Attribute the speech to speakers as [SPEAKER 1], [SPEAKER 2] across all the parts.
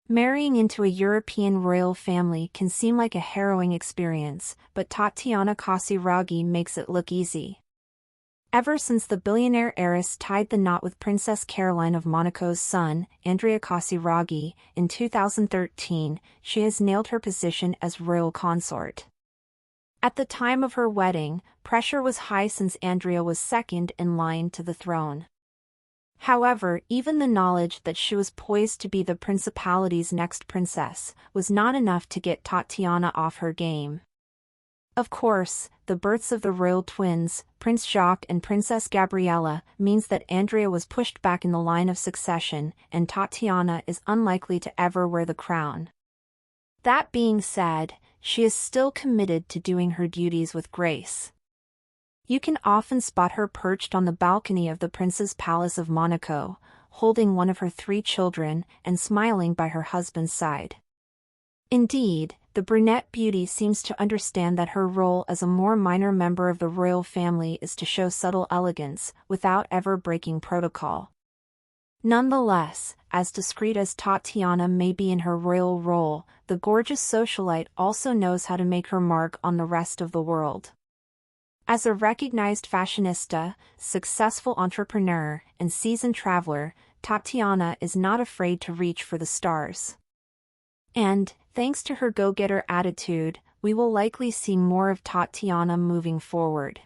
[SPEAKER 1] Marrying into a European royal family can seem like a harrowing experience, but Tatiana Casiraghi makes it look easy. Ever since the billionaire heiress tied the knot with Princess Caroline of Monaco's son, Andrea Casiraghi, in 2013, she has nailed her position as royal consort. At the time of her wedding, pressure was high since Andrea was second in line to the throne. However, even the knowledge that she was poised to be the principality's next princess was not enough to get Tatiana off her game. Of course, the births of the royal twins, Prince Jacques and Princess Gabriella, means that Andrea was pushed back in the line of succession, and Tatiana is unlikely to ever wear the crown. That being said, she is still committed to doing her duties with grace. You can often spot her perched on the balcony of the Prince's Palace of Monaco, holding one of her 3 children and smiling by her husband's side. Indeed, the brunette beauty seems to understand that her role as a more minor member of the royal family is to show subtle elegance, without ever breaking protocol. Nonetheless, as discreet as Tatiana may be in her royal role, the gorgeous socialite also knows how to make her mark on the rest of the world. As a recognized fashionista, successful entrepreneur, and seasoned traveler, Tatiana is not afraid to reach for the stars. And, thanks to her go-getter attitude, we will likely see more of Tatiana moving forward.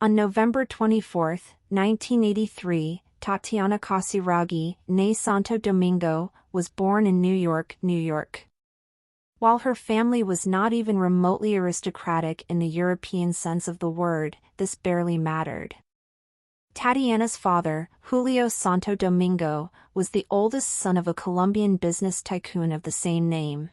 [SPEAKER 1] On November 24, 1983, Tatiana Casiraghi, née Santo Domingo, was born in New York, New York. While her family was not even remotely aristocratic in the European sense of the word, this barely mattered. Tatiana's father, Julio Santo Domingo, was the oldest son of a Colombian business tycoon of the same name.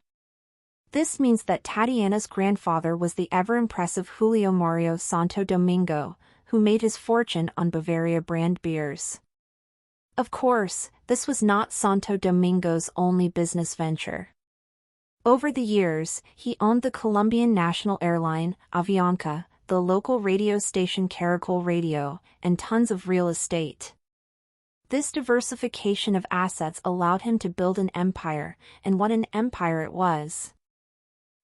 [SPEAKER 1] This means that Tatiana's grandfather was the ever-impressive Julio Mario Santo Domingo, who made his fortune on Bavaria brand beers. Of course, this was not Santo Domingo's only business venture. Over the years, he owned the Colombian national airline, Avianca, the local radio station Caracol Radio, and tons of real estate. This diversification of assets allowed him to build an empire, and what an empire it was.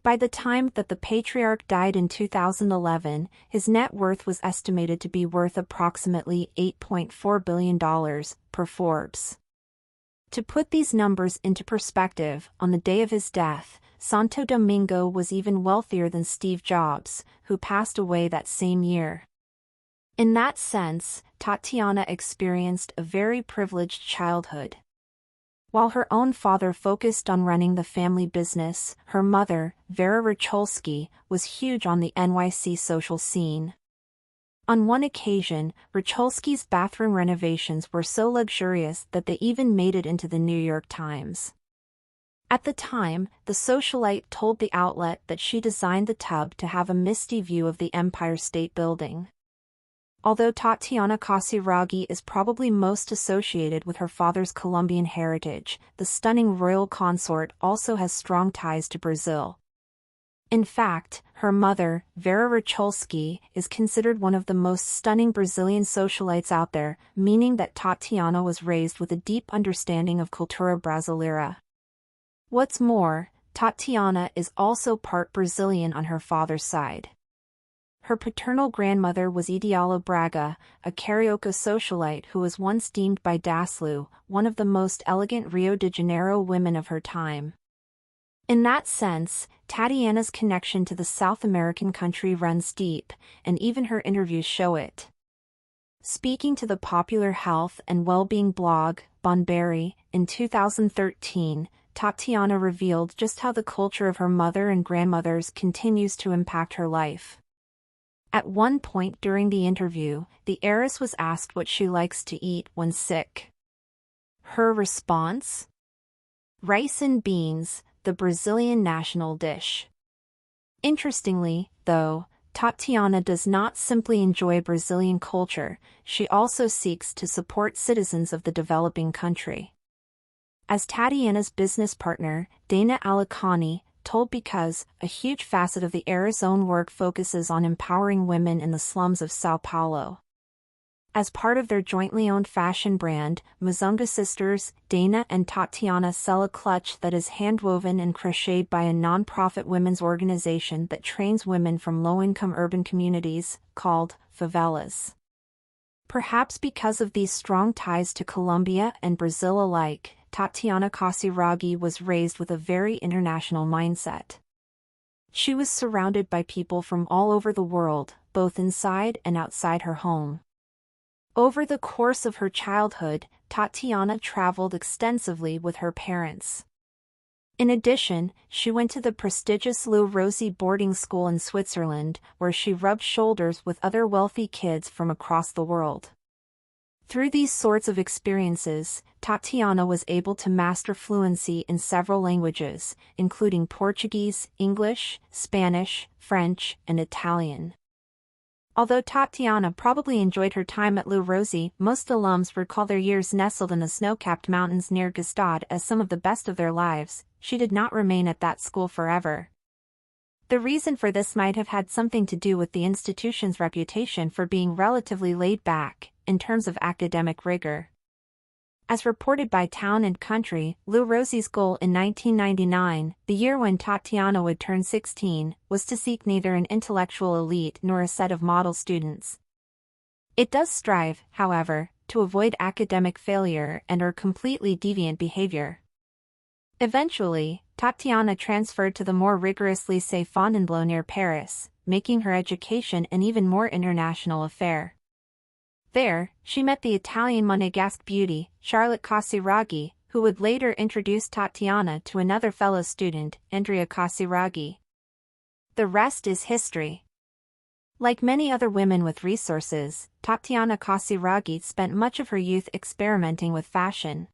[SPEAKER 1] By the time that the patriarch died in 2011, his net worth was estimated to be worth approximately $8.4 billion, per Forbes. To put these numbers into perspective, on the day of his death, Santo Domingo was even wealthier than Steve Jobs, who passed away that same year. In that sense, Tatiana experienced a very privileged childhood. While her own father focused on running the family business, her mother, Vera Richolski, was huge on the NYC social scene. On one occasion, Richolski's bathroom renovations were so luxurious that they even made it into the New York Times. At the time, the socialite told the outlet that she designed the tub to have a misty view of the Empire State Building. Although Tatiana Casiraghi is probably most associated with her father's Colombian heritage, the stunning royal consort also has strong ties to Brazil. In fact, her mother, Vera Richolski, is considered one of the most stunning Brazilian socialites out there, meaning that Tatiana was raised with a deep understanding of cultura brasileira. What's more, Tatiana is also part Brazilian on her father's side. Her paternal grandmother was Ideala Braga, a carioca socialite who was once deemed by Daslu one of the most elegant Rio de Janeiro women of her time. In that sense, Tatiana's connection to the South American country runs deep, and even her interviews show it. Speaking to the popular health and well-being blog, Bonberry, in 2013, Tatiana revealed just how the culture of her mother and grandmothers continues to impact her life. At one point during the interview, the heiress was asked what she likes to eat when sick. Her response? Rice and beans, the Brazilian national dish. Interestingly, though, Tatiana does not simply enjoy Brazilian culture, she also seeks to support citizens of the developing country. As Tatiana's business partner, Dana Alicani, told Because, a huge facet of the heiress' own work focuses on empowering women in the slums of São Paulo. As part of their jointly owned fashion brand, Muzunga sisters, Dana and Tatiana sell a clutch that is handwoven and crocheted by a non-profit women's organization that trains women from low-income urban communities, called favelas. Perhaps because of these strong ties to Colombia and Brazil alike, Tatiana Casiraghi was raised with a very international mindset. She was surrounded by people from all over the world, both inside and outside her home. Over the course of her childhood, Tatiana traveled extensively with her parents. In addition, she went to the prestigious Le Rosey boarding school in Switzerland, where she rubbed shoulders with other wealthy kids from across the world. Through these sorts of experiences, Tatiana was able to master fluency in several languages, including Portuguese, English, Spanish, French, and Italian. Although Tatiana probably enjoyed her time at Le Rosey, most alums recall their years nestled in the snow-capped mountains near Gstaad as some of the best of their lives. She did not remain at that school forever. The reason for this might have had something to do with the institution's reputation for being relatively laid back, in terms of academic rigor. As reported by Town and Country, Le Rosey's goal in 1999, the year when Tatiana would turn 16, was to seek neither an intellectual elite nor a set of model students. It does strive, however, to avoid academic failure and/or completely deviant behavior. Eventually, Tatiana transferred to the more rigorous Lycée Fontainebleau near Paris, making her education an even more international affair. There, she met the Italian Monegasque beauty, Charlotte Casiraghi, who would later introduce Tatiana to another fellow student, Andrea Casiraghi. The rest is history. Like many other women with resources, Tatiana Casiraghi spent much of her youth experimenting with fashion.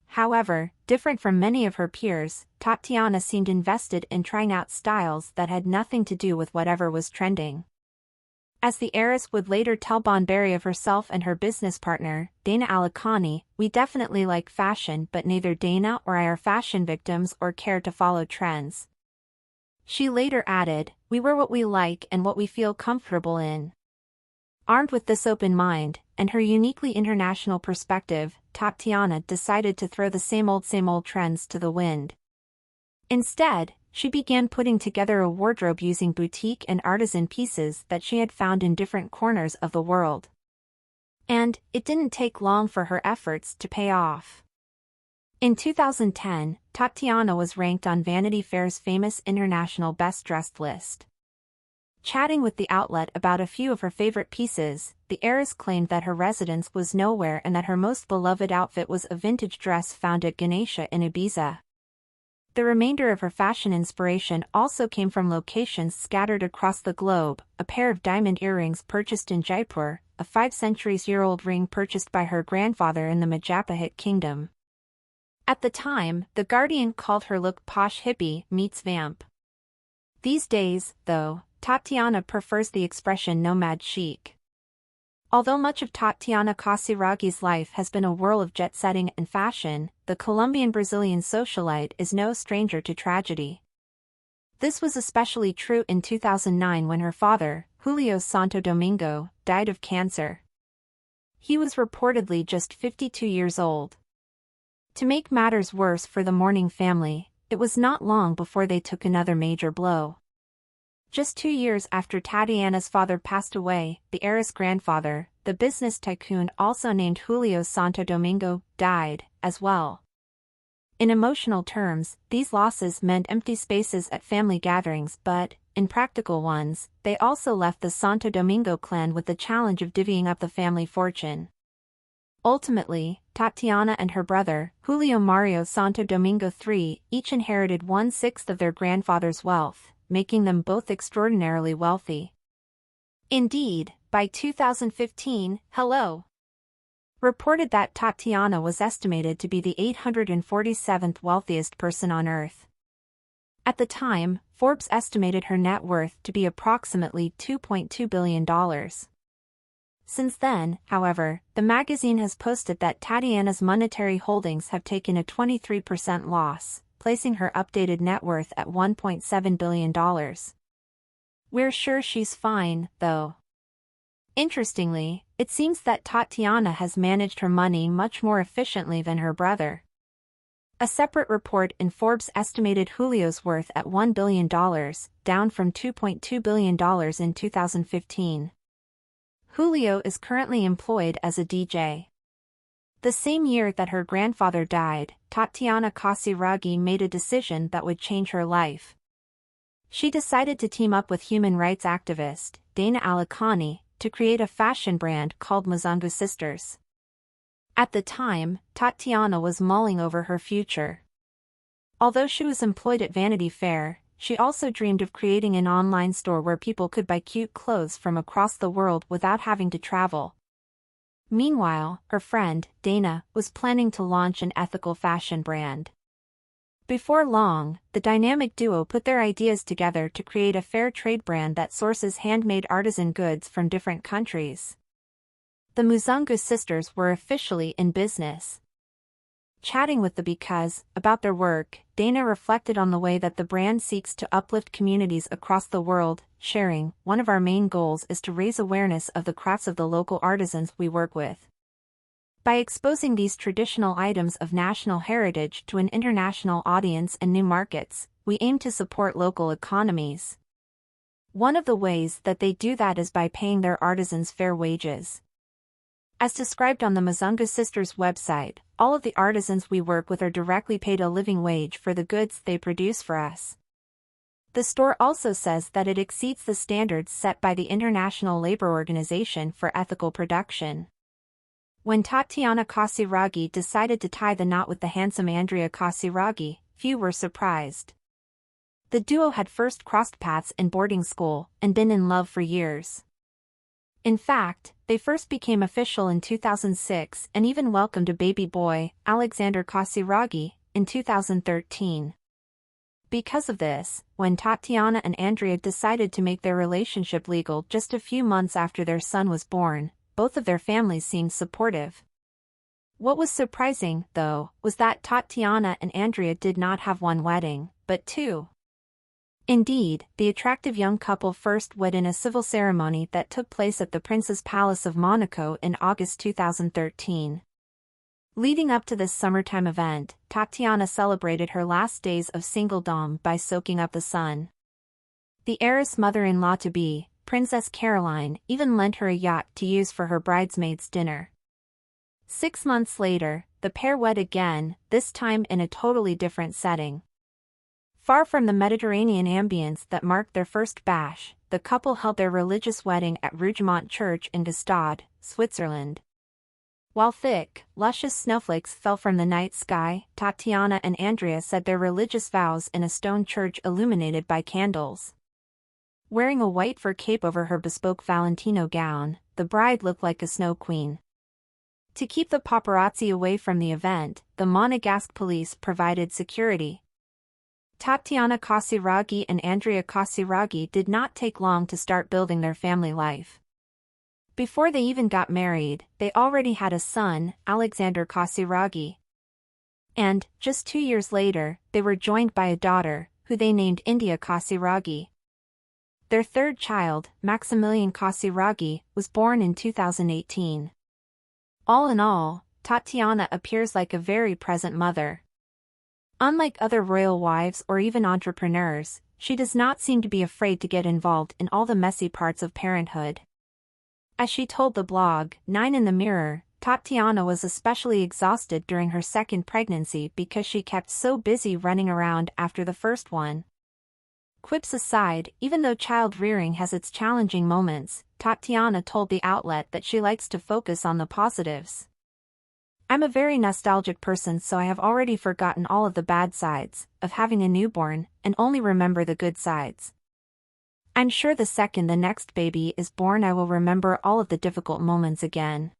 [SPEAKER 1] However, different from many of her peers, Tatiana seemed invested in trying out styles that had nothing to do with whatever was trending. As the heiress would later tell Bon Berry of herself and her business partner, Dana Alicani, "We definitely like fashion, but neither Dana or I are fashion victims or care to follow trends." She later added, "We wear what we like and what we feel comfortable in." Armed with this open mind, and her uniquely international perspective, Tatiana decided to throw the same old trends to the wind. Instead, she began putting together a wardrobe using boutique and artisan pieces that she had found in different corners of the world. And it didn't take long for her efforts to pay off. In 2010, Tatiana was ranked on Vanity Fair's famous International Best Dressed list. Chatting with the outlet about a few of her favorite pieces, the heiress claimed that her residence was nowhere and that her most beloved outfit was a vintage dress found at Ganesha in Ibiza. The remainder of her fashion inspiration also came from locations scattered across the globe: a pair of diamond earrings purchased in Jaipur, a 5-centuries-old ring purchased by her grandfather in the Majapahit kingdom. At the time, The Guardian called her look posh hippie meets vamp. These days, though, Tatiana prefers the expression nomad chic. Although much of Tatiana Casiraghi's life has been a whirl of jet-setting and fashion, the Colombian-Brazilian socialite is no stranger to tragedy. This was especially true in 2009 when her father, Julio Santo Domingo, died of cancer. He was reportedly just 52 years old. To make matters worse for the mourning family, it was not long before they took another major blow. Just 2 years after Tatiana's father passed away, the heiress' grandfather, the business tycoon also named Julio Santo Domingo, died, as well. In emotional terms, these losses meant empty spaces at family gatherings, but, in practical ones, they also left the Santo Domingo clan with the challenge of divvying up the family fortune. Ultimately, Tatiana and her brother, Julio Mario Santo Domingo III, each inherited 1/6 of their grandfather's wealth, making them both extraordinarily wealthy. Indeed, by 2015, Hello! Reported that Tatiana was estimated to be the 847th wealthiest person on Earth. At the time, Forbes estimated her net worth to be approximately $2.2 billion. Since then, however, the magazine has posted that Tatiana's monetary holdings have taken a 23% loss, placing her updated net worth at $1.7 billion. We're sure she's fine, though. Interestingly, it seems that Tatiana has managed her money much more efficiently than her brother. A separate report in Forbes estimated Julio's worth at $1 billion, down from $2.2 billion in 2015. Julio is currently employed as a DJ. The same year that her grandfather died, Tatiana Casiraghi made a decision that would change her life. She decided to team up with human rights activist, Dana Alakani, to create a fashion brand called Mzungu Sisters. At the time, Tatiana was mulling over her future. Although she was employed at Vanity Fair, she also dreamed of creating an online store where people could buy cute clothes from across the world without having to travel. Meanwhile, her friend, Dana, was planning to launch an ethical fashion brand. Before long, the dynamic duo put their ideas together to create a fair trade brand that sources handmade artisan goods from different countries. The Mzungu sisters were officially in business. Chatting with the Because about their work, Dana reflected on the way that the brand seeks to uplift communities across the world, sharing, "One of our main goals is to raise awareness of the crafts of the local artisans we work with. By exposing these traditional items of national heritage to an international audience and new markets, we aim to support local economies. One of the ways that they do that is by paying their artisans fair wages." As described on the Mzungu Sisters website, all of the artisans we work with are directly paid a living wage for the goods they produce for us. The store also says that it exceeds the standards set by the International Labor Organization for ethical production. When Tatiana Casiraghi decided to tie the knot with the handsome Andrea Casiraghi, few were surprised. The duo had first crossed paths in boarding school and been in love for years. In fact, they first became official in 2006 and even welcomed a baby boy, Alexander Casiraghi, in 2013. Because of this, when Tatiana and Andrea decided to make their relationship legal just a few months after their son was born, both of their families seemed supportive. What was surprising, though, was that Tatiana and Andrea did not have one wedding, but two. Indeed, the attractive young couple first wed in a civil ceremony that took place at the Princess Palace of Monaco in August 2013. Leading up to this summertime event, Tatiana celebrated her last days of singledom by soaking up the sun. The heiress mother-in-law-to-be, Princess Caroline, even lent her a yacht to use for her bridesmaids' dinner. 6 months later, the pair wed again, this time in a totally different setting. Far from the Mediterranean ambience that marked their first bash, the couple held their religious wedding at Rougemont Church in Gstaad, Switzerland. While thick, luscious snowflakes fell from the night sky, Tatiana and Andrea said their religious vows in a stone church illuminated by candles. Wearing a white fur cape over her bespoke Valentino gown, the bride looked like a snow queen. To keep the paparazzi away from the event, the Monegasque police provided security. Tatiana Casiraghi and Andrea Casiraghi did not take long to start building their family life. Before they even got married, they already had a son, Alexander Casiraghi. And, just 2 years later, they were joined by a daughter, who they named India Casiraghi. Their third child, Maximilian Casiraghi, was born in 2018. All in all, Tatiana appears like a very present mother. Unlike other royal wives or even entrepreneurs, she does not seem to be afraid to get involved in all the messy parts of parenthood. As she told the blog, 9 in the Mirror, Tatiana was especially exhausted during her second pregnancy because she kept so busy running around after the first one. Quips aside, even though child-rearing has its challenging moments, Tatiana told the outlet that she likes to focus on the positives. "I'm a very nostalgic person, so I have already forgotten all of the bad sides of having a newborn and only remember the good sides. I'm sure the second the next baby is born I will remember all of the difficult moments again."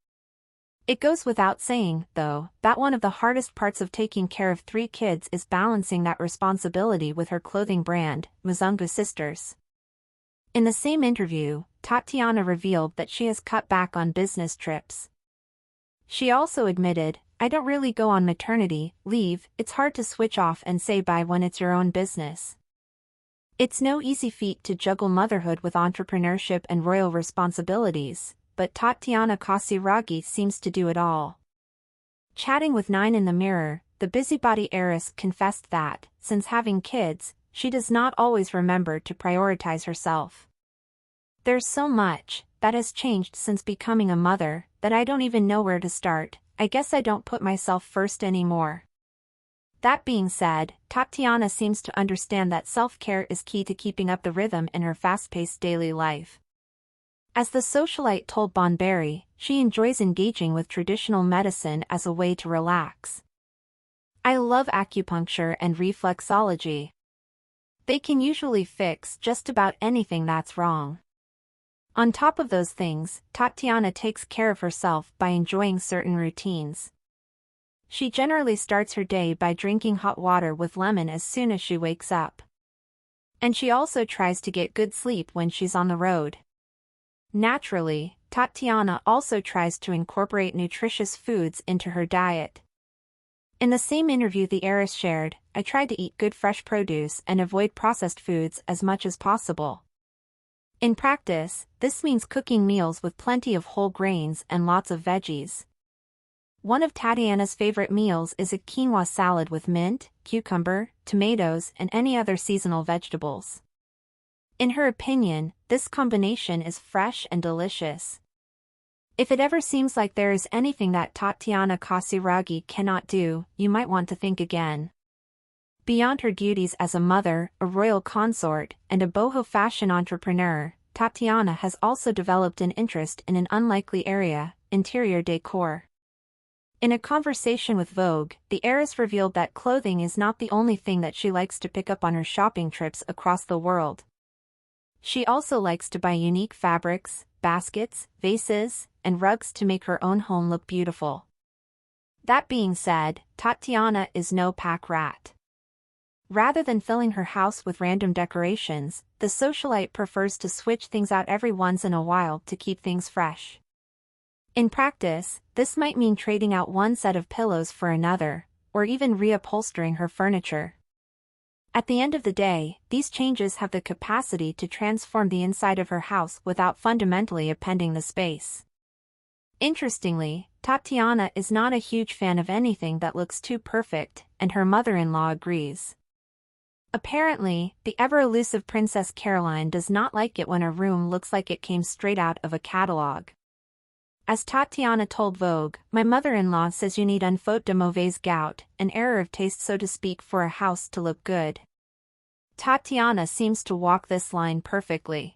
[SPEAKER 1] It goes without saying, though, that one of the hardest parts of taking care of 3 kids is balancing that responsibility with her clothing brand, Mzungu Sisters. In the same interview, Tatiana revealed that she has cut back on business trips. She also admitted, "I don't really go on maternity leave, it's hard to switch off and say bye when it's your own business. It's no easy feat to juggle motherhood with entrepreneurship and royal responsibilities, but Tatiana Casiraghi seems to do it all. Chatting with 9 in the Mirror, the busybody heiress confessed that, since having kids, she does not always remember to prioritize herself. There's so much that has changed since becoming a mother that I don't even know where to start. I guess I don't put myself first anymore. That being said, Tatiana seems to understand that self-care is key to keeping up the rhythm in her fast-paced daily life. As the socialite told Bon Berry, she enjoys engaging with traditional medicine as a way to relax. I love acupuncture and reflexology. They can usually fix just about anything that's wrong. On top of those things, Tatiana takes care of herself by enjoying certain routines. She generally starts her day by drinking hot water with lemon as soon as she wakes up. And she also tries to get good sleep when she's on the road. Naturally, Tatiana also tries to incorporate nutritious foods into her diet. In the same interview the heiress shared, "I try to eat good fresh produce and avoid processed foods as much as possible." In practice, this means cooking meals with plenty of whole grains and lots of veggies. One of Tatiana's favorite meals is a quinoa salad with mint, cucumber, tomatoes, and any other seasonal vegetables. In her opinion, this combination is fresh and delicious. If it ever seems like there is anything that Tatiana Casiraghi cannot do, you might want to think again. Beyond her duties as a mother, a royal consort, and a boho fashion entrepreneur, Tatiana has also developed an interest in an unlikely area, interior decor. In a conversation with Vogue, the heiress revealed that clothing is not the only thing that she likes to pick up on her shopping trips across the world. She also likes to buy unique fabrics, baskets, vases, and rugs to make her own home look beautiful. That being said, Tatiana is no pack rat. Rather than filling her house with random decorations, the socialite prefers to switch things out every once in a while to keep things fresh. In practice, this might mean trading out one set of pillows for another, or even reupholstering her furniture. At the end of the day, these changes have the capacity to transform the inside of her house without fundamentally upending the space. Interestingly, Tatiana is not a huge fan of anything that looks too perfect, and her mother-in-law agrees. Apparently, the ever-elusive Princess Caroline does not like it when a room looks like it came straight out of a catalog. As Tatiana told Vogue, "My mother-in-law says you need une faute de mauvaise goût, an error of taste so to speak, for a house to look good." Tatiana seems to walk this line perfectly.